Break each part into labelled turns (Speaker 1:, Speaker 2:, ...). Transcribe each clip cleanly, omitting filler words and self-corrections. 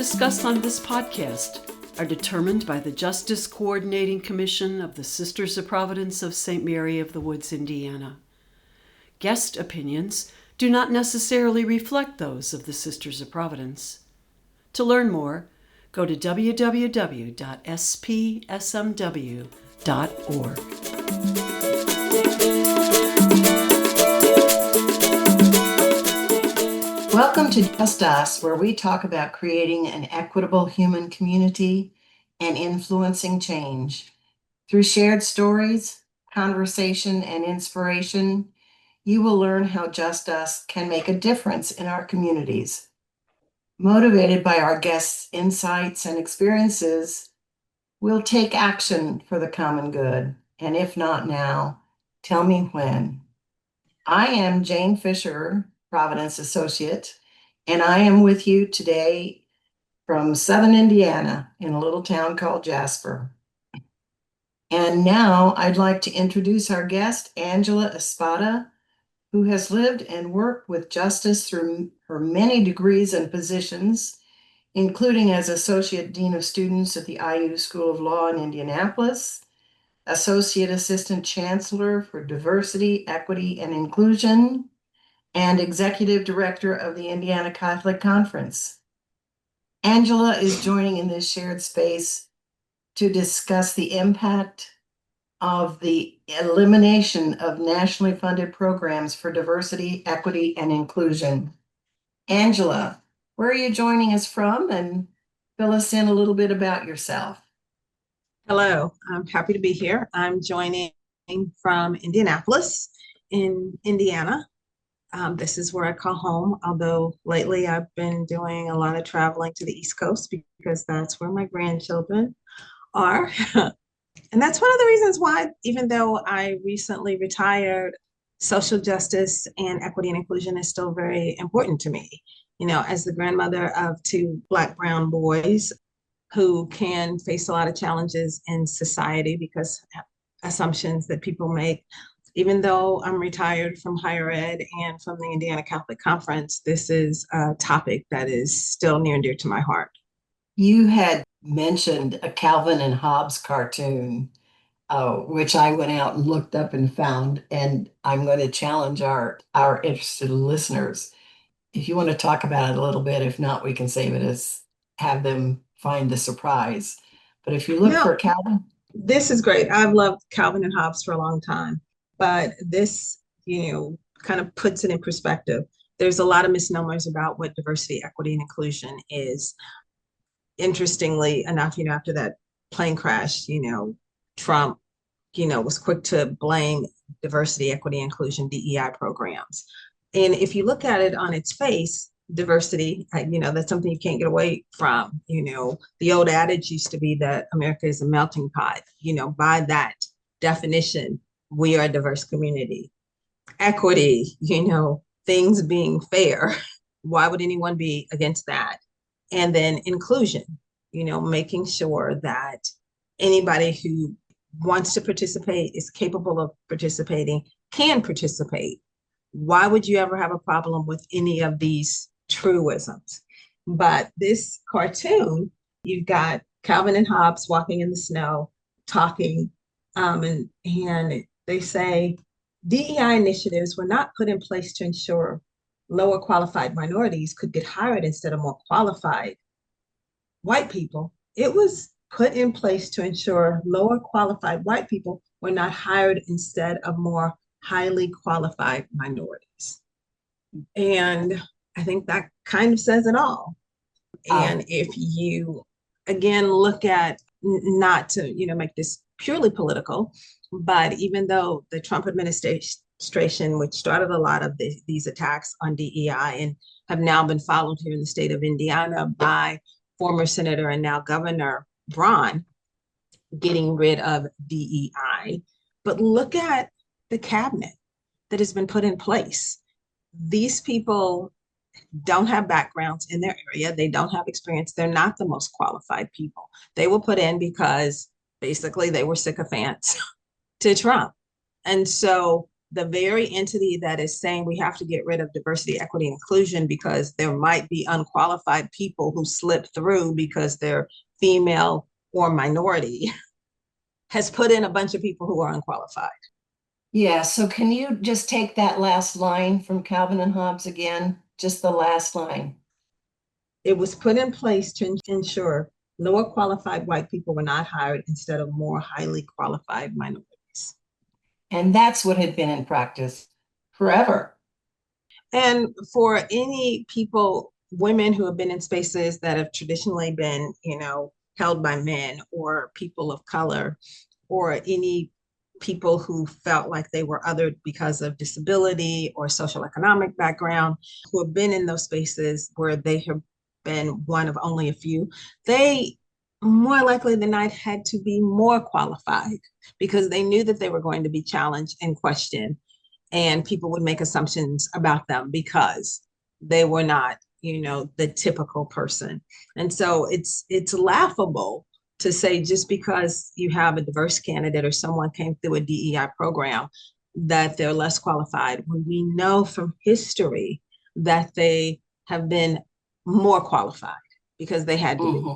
Speaker 1: discussed on this podcast are determined by the JUSTus Coordinating Commission of the Sisters of Providence of St. Mary of the Woods, Indiana. Guest opinions do not necessarily reflect those of the Sisters of Providence. To learn more, go to www.spsmw.org.
Speaker 2: Welcome to JUSTus, where we talk about creating an equitable human community and influencing change. Through shared stories, conversation, and inspiration, you will learn how JUSTus can make a difference in our communities. Motivated by our guests' insights and experiences, we'll take action for the common good. And if not now, tell me when. I am Jane Fisher, Providence Associate, and I am with you today from Southern Indiana in a little town called Jasper. And now I'd like to introduce our guest, Angela Espada, who has lived and worked with JUSTus through her many degrees and positions, including as Associate Dean of Students at the IU School of Law in Indianapolis, Associate Assistant Chancellor for Diversity, Equity, and Inclusion, and Executive Director of the Indiana Catholic Conference. Angela is joining in this shared space to discuss the impact of the elimination of nationally funded programs for diversity, equity, and inclusion. Angela, where are you joining us from? And fill us in a little bit about yourself.
Speaker 3: Hello, I'm happy to be here. I'm joining from Indianapolis in Indiana. This is where I call home, although lately I've been doing a lot of traveling to the East Coast because that's where my grandchildren are. And that's one of the reasons why, even though I recently retired, social justice and equity and inclusion is still very important to me. You know, as the grandmother of two Black, brown boys who can face a lot of challenges in society because assumptions that people make. Even though I'm retired from higher ed and from the Indiana Catholic Conference, this is a topic that is still near and dear to my heart.
Speaker 2: You had mentioned a Calvin and Hobbes cartoon, which I went out and looked up and found, and I'm going to challenge our interested listeners. If you want to talk about it a little bit, if not, we can save it as have them find the surprise. But if you look for Calvin.
Speaker 3: This is great. I've loved Calvin and Hobbes for a long time. But this, kind of puts it in perspective. There's a lot of misnomers about what diversity, equity, and inclusion is. Interestingly enough, after that plane crash, Trump, was quick to blame diversity, equity, inclusion, DEI programs. And if you look at it on its face, diversity, that's something you can't get away from. The old adage used to be that America is a melting pot. By that definition, we are a diverse community. Equity, things being fair. Why would anyone be against that? And then inclusion, making sure that anybody who wants to participate, is capable of participating, can participate. Why would you ever have a problem with any of these truisms? But this cartoon, you've got Calvin and Hobbes walking in the snow, talking, and they say DEI initiatives were not put in place to ensure lower qualified minorities could get hired instead of more qualified white people. It was put in place to ensure lower qualified white people were not hired instead of more highly qualified minorities. And I think that kind of says it all. And if you, again, look at, not to, make this purely political, but even though the Trump administration, which started a lot of these attacks on DEI and have now been followed here in the state of Indiana by former Senator and now Governor Braun, getting rid of DEI. But look at the cabinet that has been put in place. These people don't have backgrounds in their area. They don't have experience. They're not the most qualified people. They were put in because basically they were sycophants to Trump. And so the very entity that is saying we have to get rid of diversity, equity, and inclusion because there might be unqualified people who slip through because they're female or minority has put in a bunch of people who are unqualified.
Speaker 2: Yeah, so can you just take that last line from Calvin and Hobbes again? Just the last line.
Speaker 3: It was put in place to ensure lower qualified white people were not hired instead of more highly qualified minorities.
Speaker 2: And that's what had been in practice forever.
Speaker 3: And for any people, women who have been in spaces that have traditionally been, held by men, or people of color, or any people who felt like they were othered because of disability or social economic background, who have been in those spaces where they have been one of only a few, they more likely than not had to be more qualified because they knew that they were going to be challenged and questioned, and people would make assumptions about them because they were not, the typical person. And so it's laughable to say just because you have a diverse candidate or someone came through a DEI program that they're less qualified, when we know from history that they have been more qualified because they had to be.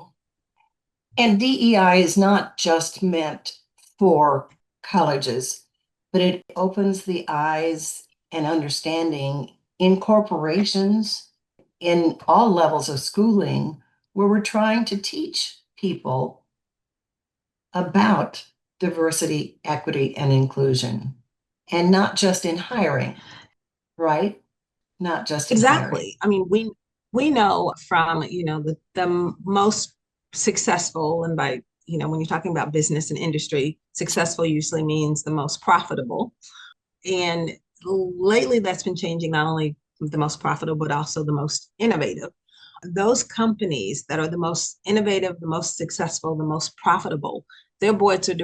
Speaker 2: And DEI is not just meant for colleges, but it opens the eyes and understanding in corporations, in all levels of schooling, where we're trying to teach people about diversity, equity, and inclusion, and not just in hiring, right? Not just in
Speaker 3: Exactly.
Speaker 2: hiring.
Speaker 3: I mean, we know from, the most successful, and by, when you're talking about business and industry, successful usually means the most profitable. And lately that's been changing, not only the most profitable, but also the most innovative. Those companies that are the most innovative, the most successful, the most profitable, their boards of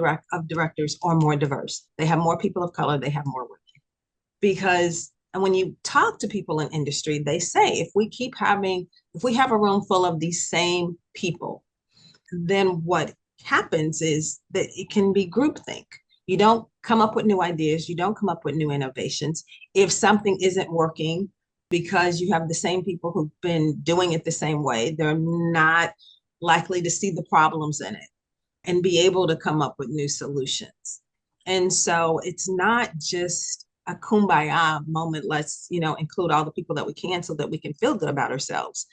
Speaker 3: directors are more diverse. They have more people of color, they have more women. Because, and when you talk to people in industry, they say, if we have a room full of these same people, then what happens is that it can be groupthink. You don't come up with new ideas. You don't come up with new innovations. If something isn't working because you have the same people who've been doing it the same way, they're not likely to see the problems in it and be able to come up with new solutions. And so it's not just a kumbaya moment. Let's, include all the people that we can so that we can feel good about ourselves.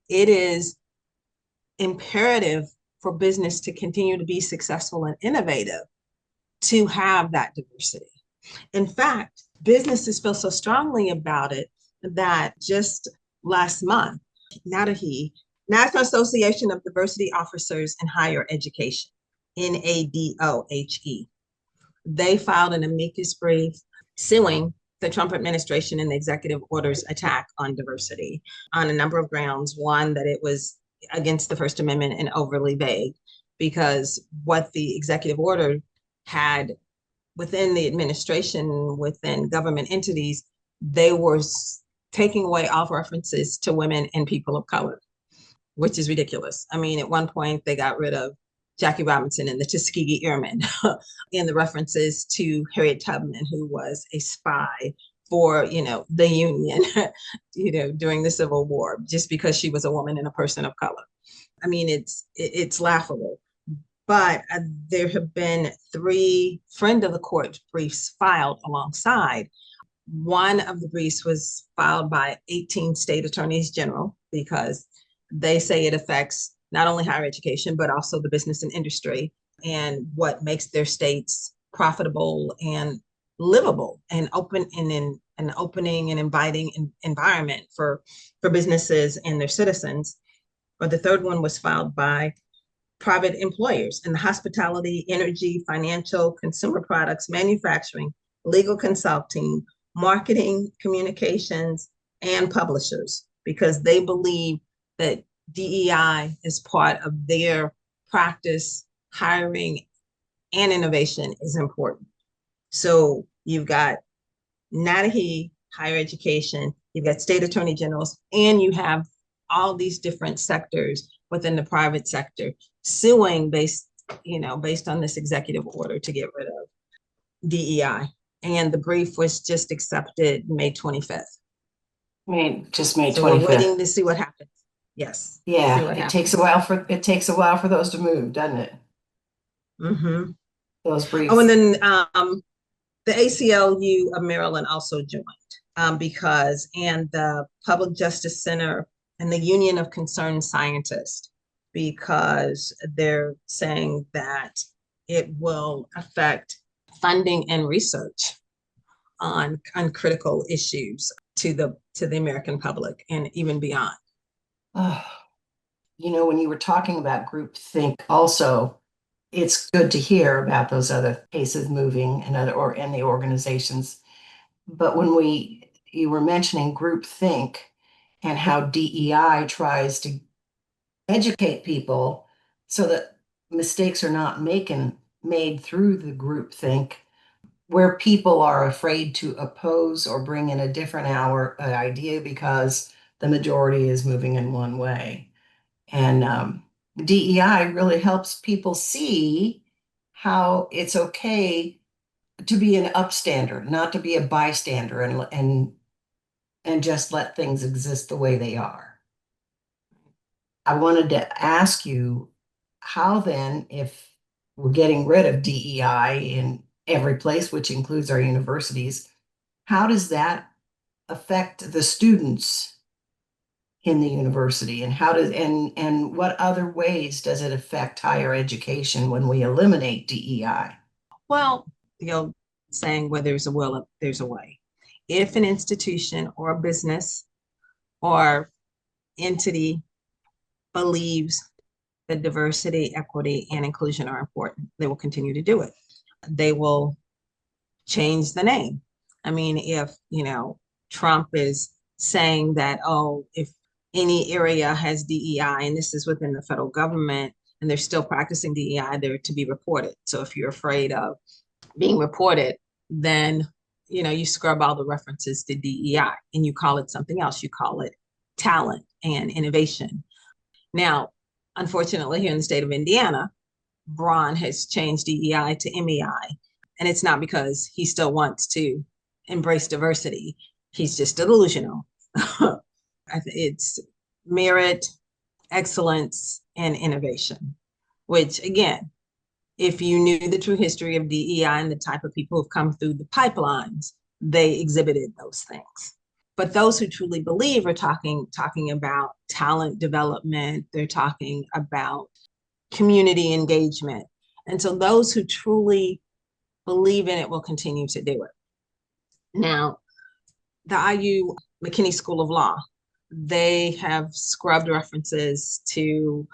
Speaker 3: It is imperative for business to continue to be successful and innovative to have that diversity. In fact, businesses feel so strongly about it that just last month, NADOHE, National Association of Diversity Officers in Higher Education, NADOHE, they filed an amicus brief suing the Trump administration and the executive order's attack on diversity on a number of grounds. One, that it was against the First Amendment and overly vague, because what the executive order had within the administration, within government entities, they were taking away all references to women and people of color, which is ridiculous. I mean, at one point, they got rid of Jackie Robinson and the Tuskegee Airmen in the references to Harriet Tubman, who was a spy for, the Union, during the Civil War, just because she was a woman and a person of color. I mean, it's laughable. But there have been 3 friend of the court briefs filed alongside. One of the briefs was filed by 18 state attorneys general because they say it affects not only higher education, but also the business and industry, and what makes their states profitable and livable and open and in an opening and inviting environment for businesses and their citizens. Or the third one was filed by private employers in the hospitality, energy, financial, consumer products, manufacturing, legal consulting, marketing, communications, and publishers, because they believe that DEI is part of their practice, hiring, and innovation is important. So you've got NADOHE, higher education, you've got state attorney generals, and you have all these different sectors within the private sector suing based on this executive order to get rid of DEI. And the brief was just accepted May 25th.
Speaker 2: Just May
Speaker 3: So we're
Speaker 2: 25th.
Speaker 3: waiting to see what happens. Yes. See what
Speaker 2: It
Speaker 3: happens.
Speaker 2: takes a while for those to move, doesn't it?
Speaker 3: Mm-hmm.
Speaker 2: Those briefs.
Speaker 3: Oh, and then the ACLU of Maryland also joined and the Public Justice Center and the Union of Concerned Scientists, because they're saying that it will affect funding and research on critical issues to the American public and even beyond.
Speaker 2: Oh, when you were talking about groupthink also, it's good to hear about those other cases moving and the organizations. But when you were mentioning groupthink and how DEI tries to educate people so that mistakes are not made through the groupthink, where people are afraid to oppose or bring in a different idea because the majority is moving in one way. And DEI really helps people see how it's okay to be an upstander, not to be a bystander and just let things exist the way they are. I wanted to ask you, how then, if we're getting rid of DEI in every place, which includes our universities, how does that affect the students in the university, and and what other ways does it affect higher education when we eliminate DEI?
Speaker 3: Well, saying where there's a will, there's a way. If an institution or a business or entity believes that diversity, equity, and inclusion are important, they will continue to do it. They will change the name. I mean, if, Trump is saying that, oh, if any area has DEI, and this is within the federal government, and they're still practicing DEI, they're to be reported. So if you're afraid of being reported, then, you scrub all the references to DEI and you call it something else. You call it talent and innovation. Now, unfortunately, here in the state of Indiana, Braun has changed DEI to MEI. And it's not because he still wants to embrace diversity. He's just delusional. It's merit, excellence, and innovation, which, again, if you knew the true history of DEI and the type of people who've come through the pipelines, they exhibited those things. But those who truly believe are talking about talent development. They're talking about community engagement. And so those who truly believe in it will continue to do it. Now, the IU McKinney School of Law, they have scrubbed references to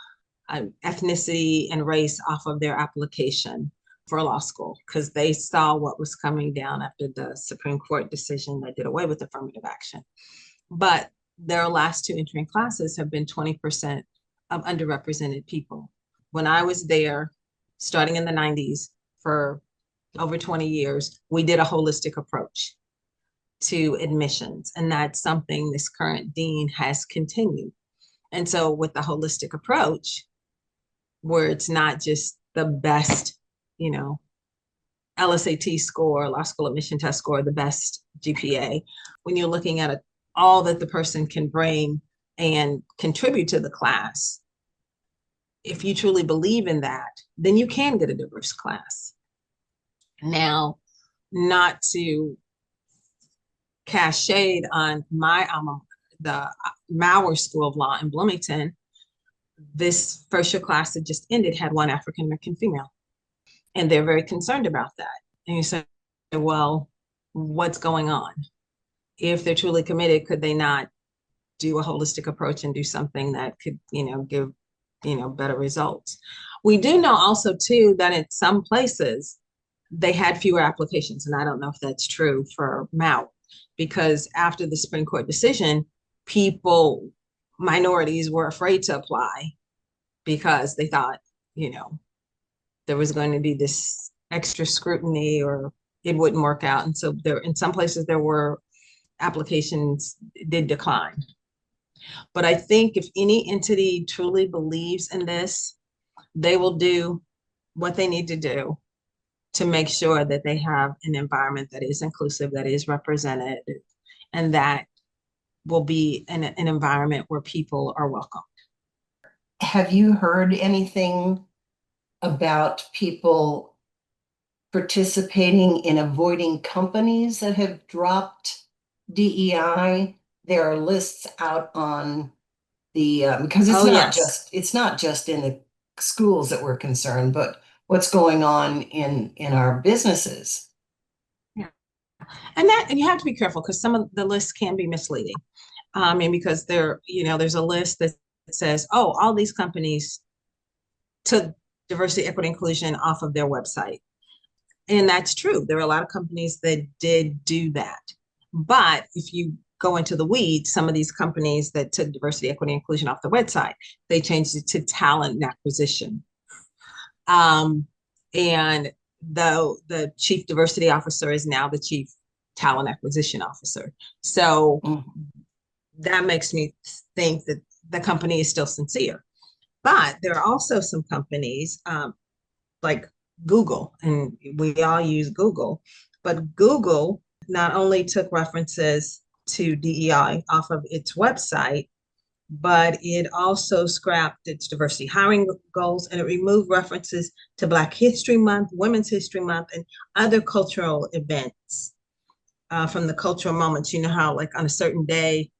Speaker 3: ethnicity and race off of their application for law school because they saw what was coming down after the Supreme Court decision that did away with affirmative action. But their last two entering classes have been 20% of underrepresented people. When I was there, starting in the 90s for over 20 years, we did a holistic approach to admissions, and that's something this current dean has continued. And so with the holistic approach, where it's not just the best, LSAT score, law school admission test score, the best GPA, when you're looking at all that the person can bring and contribute to the class, if you truly believe in that, then you can get a diverse class. Now, not to cast shade on my alma, the Mauer School of Law in Bloomington, this first year class that just ended had one African American female. And they're very concerned about that. And you say, well, what's going on? If they're truly committed, could they not do a holistic approach and do something that could, give, better results? We do know also too, that in some places they had fewer applications. And I don't know if that's true for Mauer, because after the Supreme Court decision, minorities were afraid to apply because they thought, there was going to be this extra scrutiny or it wouldn't work out. And so in some places there were applications did decline. But I think if any entity truly believes in this, they will do what they need to do to make sure that they have an environment that is inclusive, that is represented, and that will be an environment where people are welcome.
Speaker 2: Have you heard anything about people participating in avoiding companies that have dropped DEI? There are lists out on the because
Speaker 3: Oh, yes.
Speaker 2: it's not just in the schools that we're concerned, but what's going on in our businesses.
Speaker 3: Yeah. And you have to be careful because some of the lists can be misleading. And because there's a list that says, oh, all these companies took diversity, equity, inclusion off of their website. And that's true. There are a lot of companies that did do that. But if you go into the weeds, some of these companies that took diversity, equity, inclusion off the website, they changed it to talent and acquisition. And the chief diversity officer is now the chief talent acquisition officer. So that makes me think that the company is still sincere. But there are also some companies like Google, and we all use Google, but Google not only took references to DEI off of its website, but it also scrapped its diversity hiring goals, and it removed references to Black History Month, Women's History Month, and other cultural events from the cultural moments. You know how like on a certain day,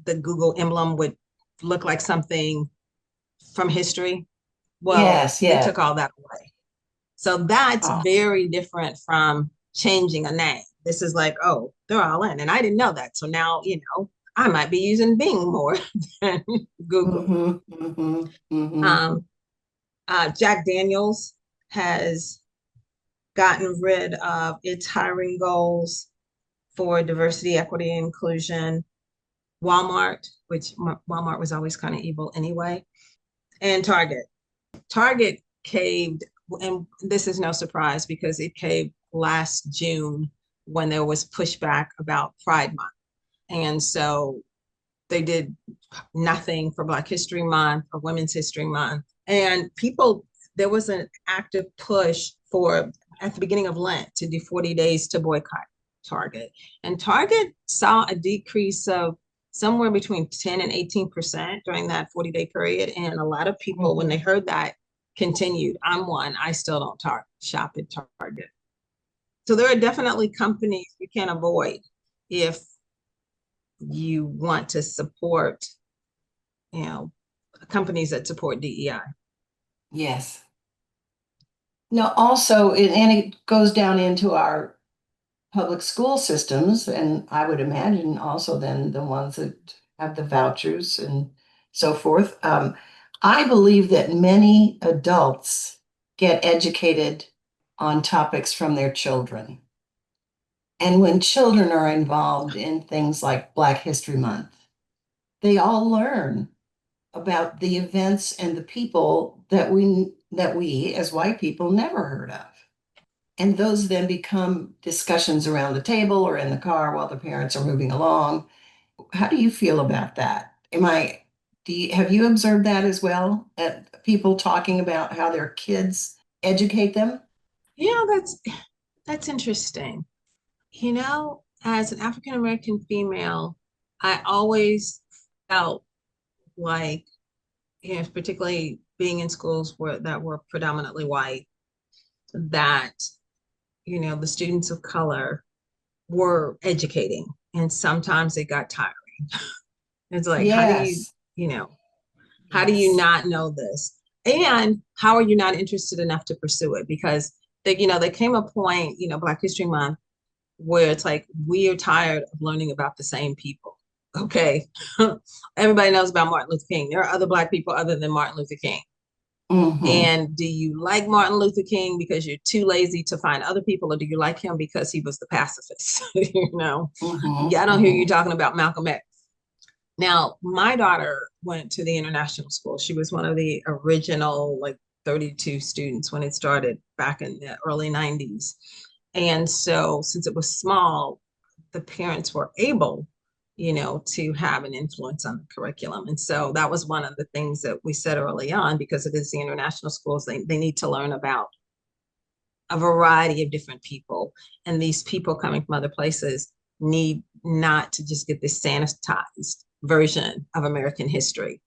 Speaker 3: the Google emblem would look like something from history? Well,
Speaker 2: Yes,
Speaker 3: they
Speaker 2: yes.
Speaker 3: took all that away. So that's
Speaker 2: Oh.
Speaker 3: very different from changing a name. This is like, oh, they're all in. And I didn't know that. So now, I might be using Bing more than Google. Jack Daniels has gotten rid of its hiring goals for diversity, equity, and inclusion. Walmart, which Walmart was always kind of evil anyway, and Target. Target caved, and this is no surprise because it caved last June when there was pushback about Pride Month. And so they did nothing for Black History Month or Women's History Month. And there was an active push at the beginning of Lent to do 40 days to boycott Target. And Target saw a decrease of somewhere between 10 and 18% during that 40-day period. And a lot of people, when they heard that, continued. I'm one. I still don't shop at Target. So there are definitely companies you can't avoid if you want to support, companies that support DEI.
Speaker 2: Yes. Now, also, and it goes down into our public school systems, and I would imagine also then the ones that have the vouchers and so forth. I believe that many adults get educated on topics from their children. And when children are involved in things like Black History Month, they all learn about the events and the people that we as white people never heard of. And those then become discussions around the table or in the car while the parents are moving along. How do you feel about that? Have you observed that as well? At people talking about how their kids educate them?
Speaker 3: Yeah, that's interesting. As an African American female, I always felt like, particularly being in schools that were predominantly white, that, the students of color were educating, and sometimes it got tiring. It's like,
Speaker 2: Yes.
Speaker 3: how do you not know this? And how are you not interested enough to pursue it? Because there came a point, Black History Month, where it's like, we are tired of learning about the same people. Okay. Everybody knows about Martin Luther King. There are other Black people other than Martin Luther King. And do you like Martin Luther King because you're too lazy to find other people, or do you like him because he was the pacifist? Yeah, I don't hear you talking about Malcolm X. Now, my daughter went to the international school. She was one of the original 32 students when it started back in the early 90s. And so since it was small, the parents were able, to have an influence on the curriculum. And so that was one of the things that we said early on, because it is the international schools, they need to learn about a variety of different people. And these people coming from other places need not to just get this sanitized version of American history.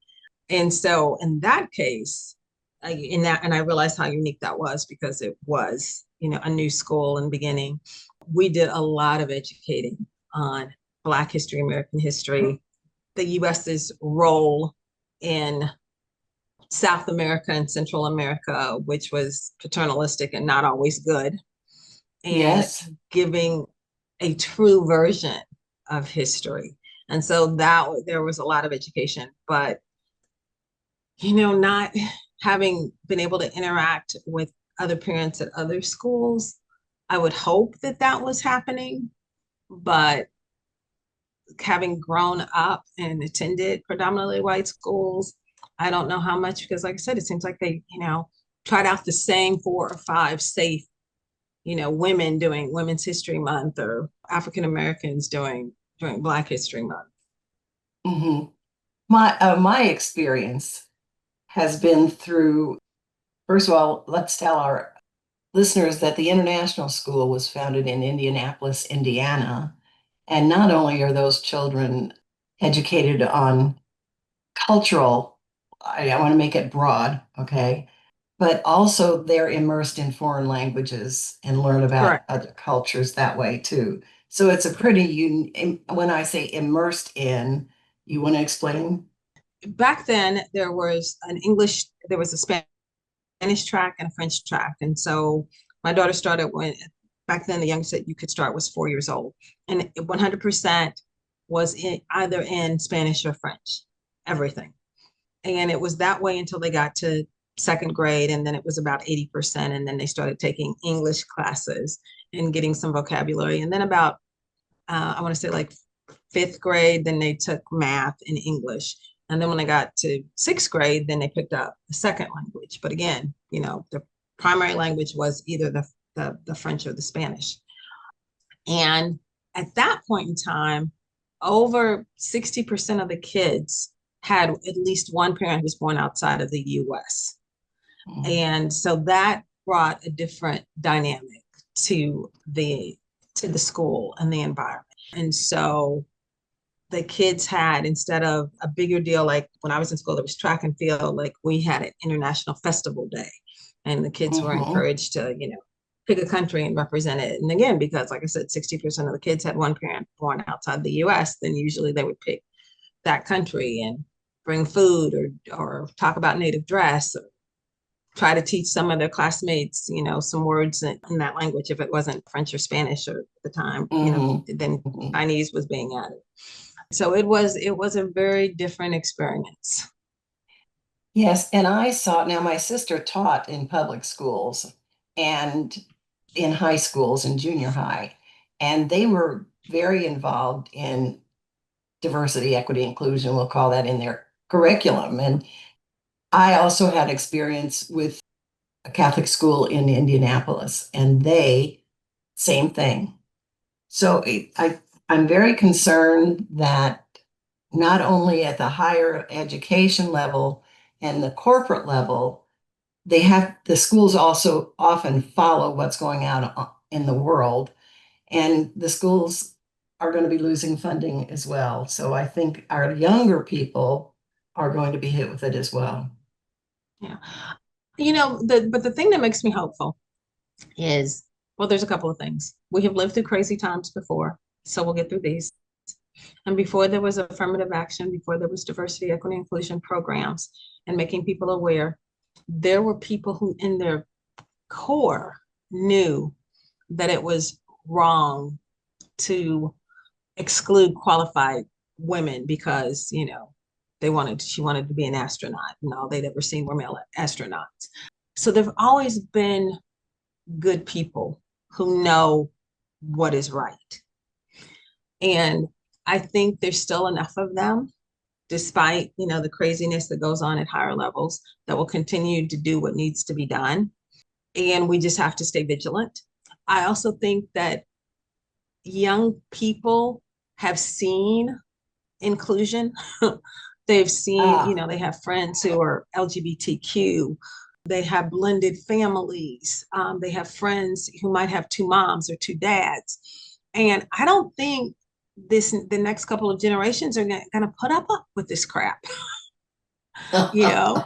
Speaker 3: And so in that case, and I realized how unique that was because it was, a new school in the beginning. We did a lot of educating on Black history, American history, the US's role in South America and Central America, which was paternalistic and not always good, and
Speaker 2: Yes.
Speaker 3: giving a true version of history. And so that there was a lot of education, but not having been able to interact with other parents at other schools, I would hope that that was happening, but having grown up and attended predominantly white schools, I don't know how much, because like I said, it seems like they, tried out the same 4 or 5 safe, women doing Women's History Month or African Americans doing Black History Month.
Speaker 2: Mm-hmm. My experience has been through, first of all, let's tell our listeners that the International School was founded in Indianapolis, Indiana. And not only are those children educated on cultural, I want to make it broad, okay, but also they're immersed in foreign languages and learn about
Speaker 3: Correct.
Speaker 2: other cultures that way too. So it's a pretty, when I say immersed in, you want to explain?
Speaker 3: Back then, there was a Spanish track and a French track. And so my daughter started back then the youngest that you could start was 4 years old. And 100% was either in Spanish or French, everything. And it was that way until they got to second grade. And then it was about 80%. And then they started taking English classes and getting some vocabulary. And then about, I want to say like 5th grade, then they took math and English. And then when they got to 6th grade, then they picked up the second language. But again, the primary language was either the French or the Spanish. And at that point in time, over 60% of the kids had at least one parent who was born outside of the US.
Speaker 2: Mm-hmm.
Speaker 3: And so that brought a different dynamic to the school and the environment. And so the kids had, instead of a bigger deal, like when I was in school, there was track and field, like we had an international festival day. And the kids were encouraged to, pick a country and represent it. And again, because like I said, 60% of the kids had one parent born outside the US, then usually they would pick that country and bring food or talk about native dress, or try to teach some of their classmates, some words in that language. If it wasn't French or Spanish or at the time, then Chinese was being added. So it was a very different experience.
Speaker 2: Yes, and I saw, now my sister taught in public schools and in high schools and junior high, and they were very involved in diversity, equity, inclusion, we'll call that, in their curriculum. And I also had experience with a Catholic school in Indianapolis, and same thing. So I'm very concerned that not only at the higher education level and the corporate level, the schools also often follow what's going on in the world, and the schools are going to be losing funding as well. So I think our younger people are going to be hit with it as well.
Speaker 3: Yeah. But the thing that makes me hopeful is, well, there's a couple of things. We have lived through crazy times before, so we'll get through these. And before there was affirmative action, before there was diversity, equity, inclusion programs and making people aware, there were people who in their core knew that it was wrong to exclude qualified women because, she wanted to be an astronaut, and all they'd ever seen were male astronauts. So there've always been good people who know what is right. And I think there's still enough of them, despite, the craziness that goes on at higher levels, that will continue to do what needs to be done. And we just have to stay vigilant. I also think that young people have seen inclusion. They've seen, they have friends who are LGBTQ, They have blended families. They have friends who might have two moms or two dads. And I don't think the next couple of generations are going to put up with this crap, you know?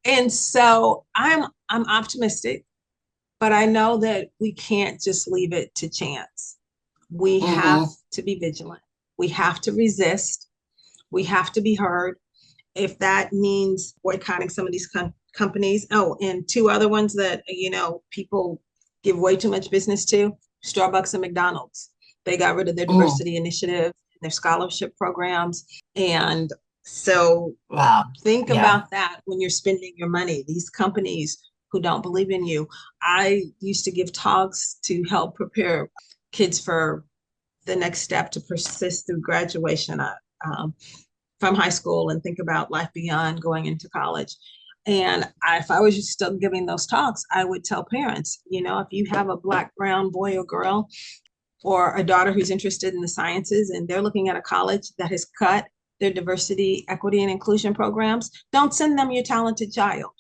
Speaker 3: And so I'm optimistic, but I know that we can't just leave it to chance. We have to be vigilant. We have to resist. We have to be heard. If that means boycotting some of these companies. Oh, and two other ones that, people give way too much business to, Starbucks and McDonald's. They got rid of their diversity initiative, their scholarship programs. And so think about that when you're spending your money. These companies who don't believe in you. I used to give talks to help prepare kids for the next step to persist through graduation from high school and think about life beyond going into college. And if I was still giving those talks, I would tell parents, if you have a Black, brown boy or girl, or a daughter who's interested in the sciences and they're looking at a college that has cut their diversity, equity, and inclusion programs, don't send them your talented child.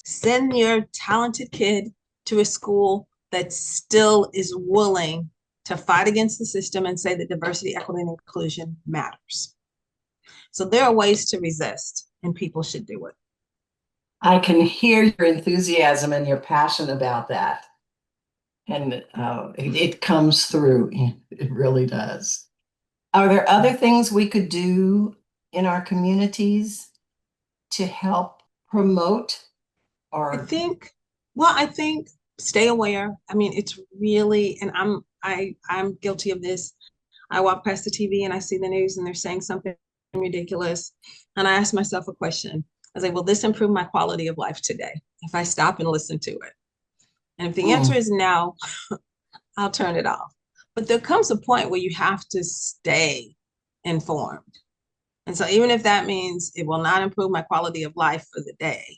Speaker 3: Send your talented kid to a school that still is willing to fight against the system and say that diversity, equity, and inclusion matters. So there are ways to resist, and people should do it.
Speaker 2: I can hear your enthusiasm and your passion about that. And it comes through. It really does. Are there other things we could do in our communities to help promote
Speaker 3: I think stay aware. I mean, it's really, and I'm guilty of this. I walk past the TV and I see the news and they're saying something ridiculous. And I ask myself a question. I say, will this improve my quality of life today if I stop and listen to it? And if the answer is no, I'll turn it off. But there comes a point where you have to stay informed. And so even if that means it will not improve my quality of life for the day,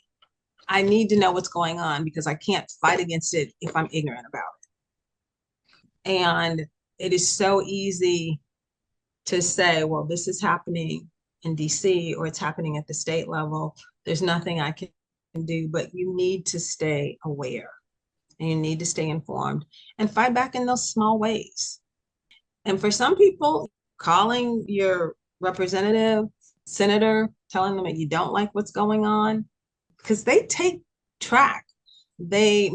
Speaker 3: I need to know what's going on because I can't fight against it if I'm ignorant about it. And it is so easy to say, well, this is happening in DC or it's happening at the state level. There's nothing I can do, but you need to stay aware and you need to stay informed and fight back in those small ways. And for some people, calling your representative, senator, telling them that you don't like what's going on, because they take track. They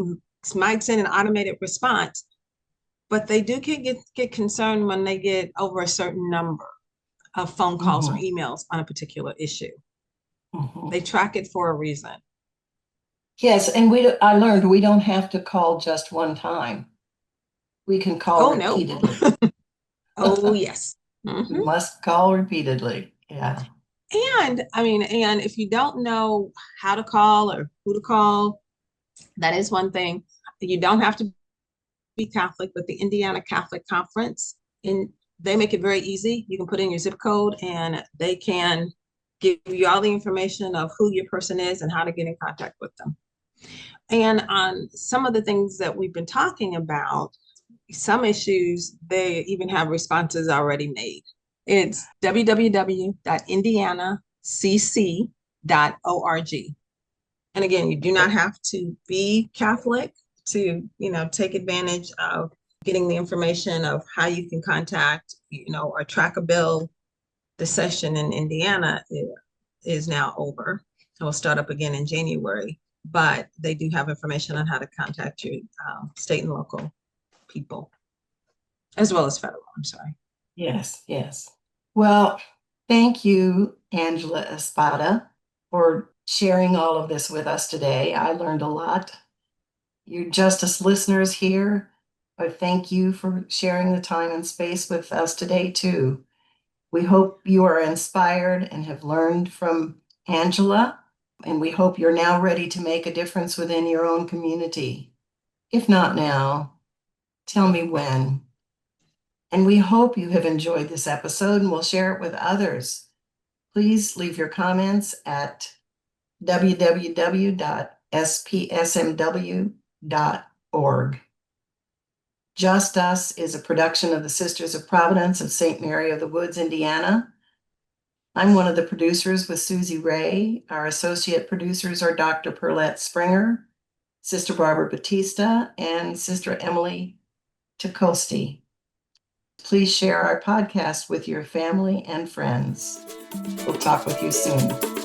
Speaker 3: might send an automated response, but they do get concerned when they get over a certain number of phone calls or emails on a particular issue. They track it for a reason.
Speaker 2: Yes, and I learned we don't have to call just one time. We can call repeatedly.
Speaker 3: Oh, yes.
Speaker 2: We must call repeatedly. Yeah.
Speaker 3: And if you don't know how to call or who to call, that is one thing. You don't have to be Catholic, but the Indiana Catholic Conference, they make it very easy. You can put in your zip code and they can give you all the information of who your person is and how to get in contact with them. And on some of the things that we've been talking about, some issues, they even have responses already made. It's www.indianacc.org. And again, you do not have to be Catholic to, take advantage of getting the information of how you can contact, or track a bill. The session in Indiana is now over. It will start up again in January, but they do have information on how to contact your state and local people, as well as federal. I'm sorry.
Speaker 2: Yes, yes. Well, thank you, Angela Espada, for sharing all of this with us today. I learned a lot. You JUSTus listeners here, I thank you for sharing the time and space with us today, too. We hope you are inspired and have learned from Angela, and we hope you're now ready to make a difference within your own community. If not now, tell me when. And we hope you have enjoyed this episode and will share it with others. Please leave your comments at www.spsmw.org. JUSTus is a production of the Sisters of Providence of St. Mary of the Woods, Indiana. I'm one of the producers with Susie Ray. Our associate producers are Dr. Perlette Springer, Sister Barbara Batista, and Sister Emily Tacosti. Please share our podcast with your family and friends. We'll talk with you soon.